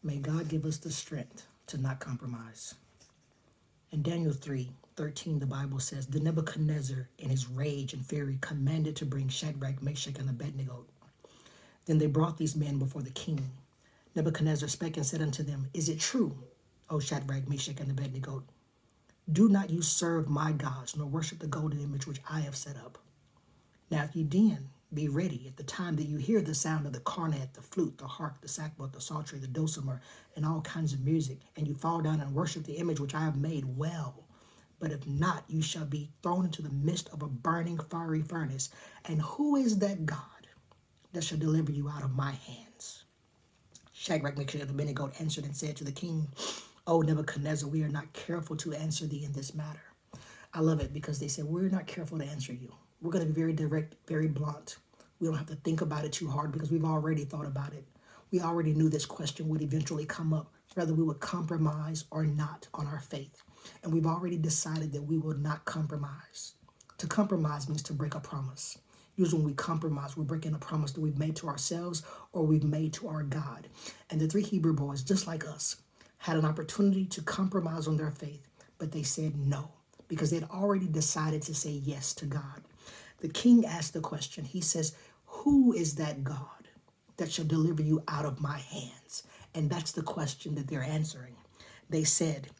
May God give us the strength to not compromise. In Daniel 3:13, the Bible says, "The Nebuchadnezzar, in his rage and fury, commanded to bring Shadrach, Meshach, and Abednego. Then they brought these men before the king. Nebuchadnezzar spake and said unto them, Is it true, O Shadrach, Meshach, and Abednego? Do not you serve my gods, nor worship the golden image which I have set up. Now if ye then be ready at the time that you hear the sound of the cornet, the flute, the harp, the sackbut, the psaltery, the dulcimer, and all kinds of music, and you fall down and worship the image which I have made, well. But if not, you shall be thrown into the midst of a burning fiery furnace. And who is that God that shall deliver you out of my hands?" Shadrach, Meshach, and Abednego answered and said to the king, "O Nebuchadnezzar, we are not careful to answer thee in this matter." I love it because they said, we're not careful to answer you. We're going to be very direct, very blunt. We don't have to think about it too hard because we've already thought about it. We already knew this question would eventually come up, whether we would compromise or not on our faith. And we've already decided that we will not compromise. To compromise means to break a promise. Usually when we compromise, we're breaking a promise that we've made to ourselves or we've made to our God. And the three Hebrew boys, just like us, had an opportunity to compromise on their faith, but they said no, because they'd already decided to say yes to God. The king asked the question. He says, "Who is that God that shall deliver you out of my hands?" And that's the question that they're answering. They said,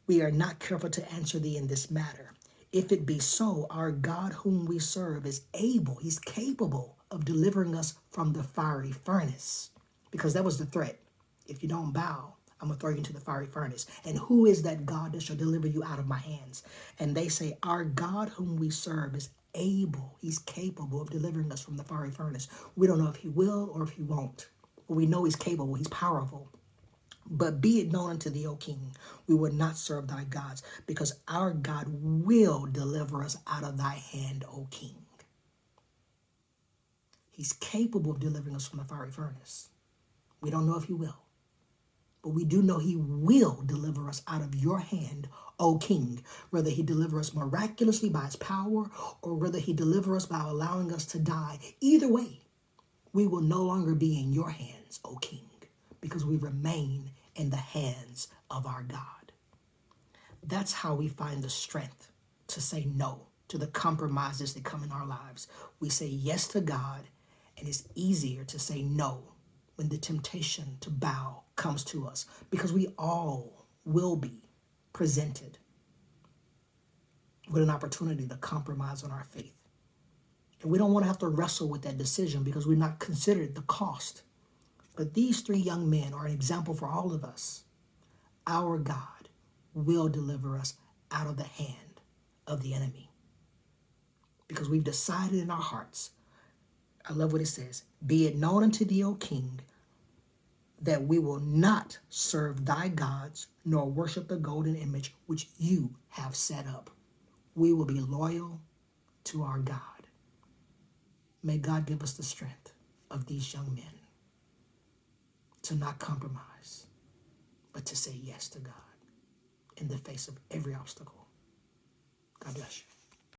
"We are not careful to answer thee in this matter. If it be so, our God whom we serve is able, he's capable of delivering us from the fiery furnace." Because that was the threat. If you don't bow, I'm going to throw you into the fiery furnace. And who is that God that shall deliver you out of my hands? And they say, our God whom we serve is able. He's capable of delivering us from the fiery furnace. We don't know if he will or if he won't. But we know he's capable. He's powerful. But be it known unto thee, O king, we will not serve thy gods, because our God will deliver us out of thy hand, O king. He's capable of delivering us from the fiery furnace. We don't know if he will. But we do know he will deliver us out of your hand, O king, whether he deliver us miraculously by his power or whether he deliver us by allowing us to die. Either way, we will no longer be in your hands, O king, because we remain in the hands of our God. That's how we find the strength to say no to the compromises that come in our lives. We say yes to God, and it's easier to say no when the temptation to bow comes to us, because we all will be presented with an opportunity to compromise on our faith. And we don't want to have to wrestle with that decision because we're not considered the cost. But these three young men are an example for all of us. Our God will deliver us out of the hand of the enemy because we've decided in our hearts. I love what it says. Be it known unto thee, O king, that we will not serve thy gods nor worship the golden image which you have set up. We will be loyal to our God. May God give us the strength of these young men to not compromise, but to say yes to God in the face of every obstacle. God bless you.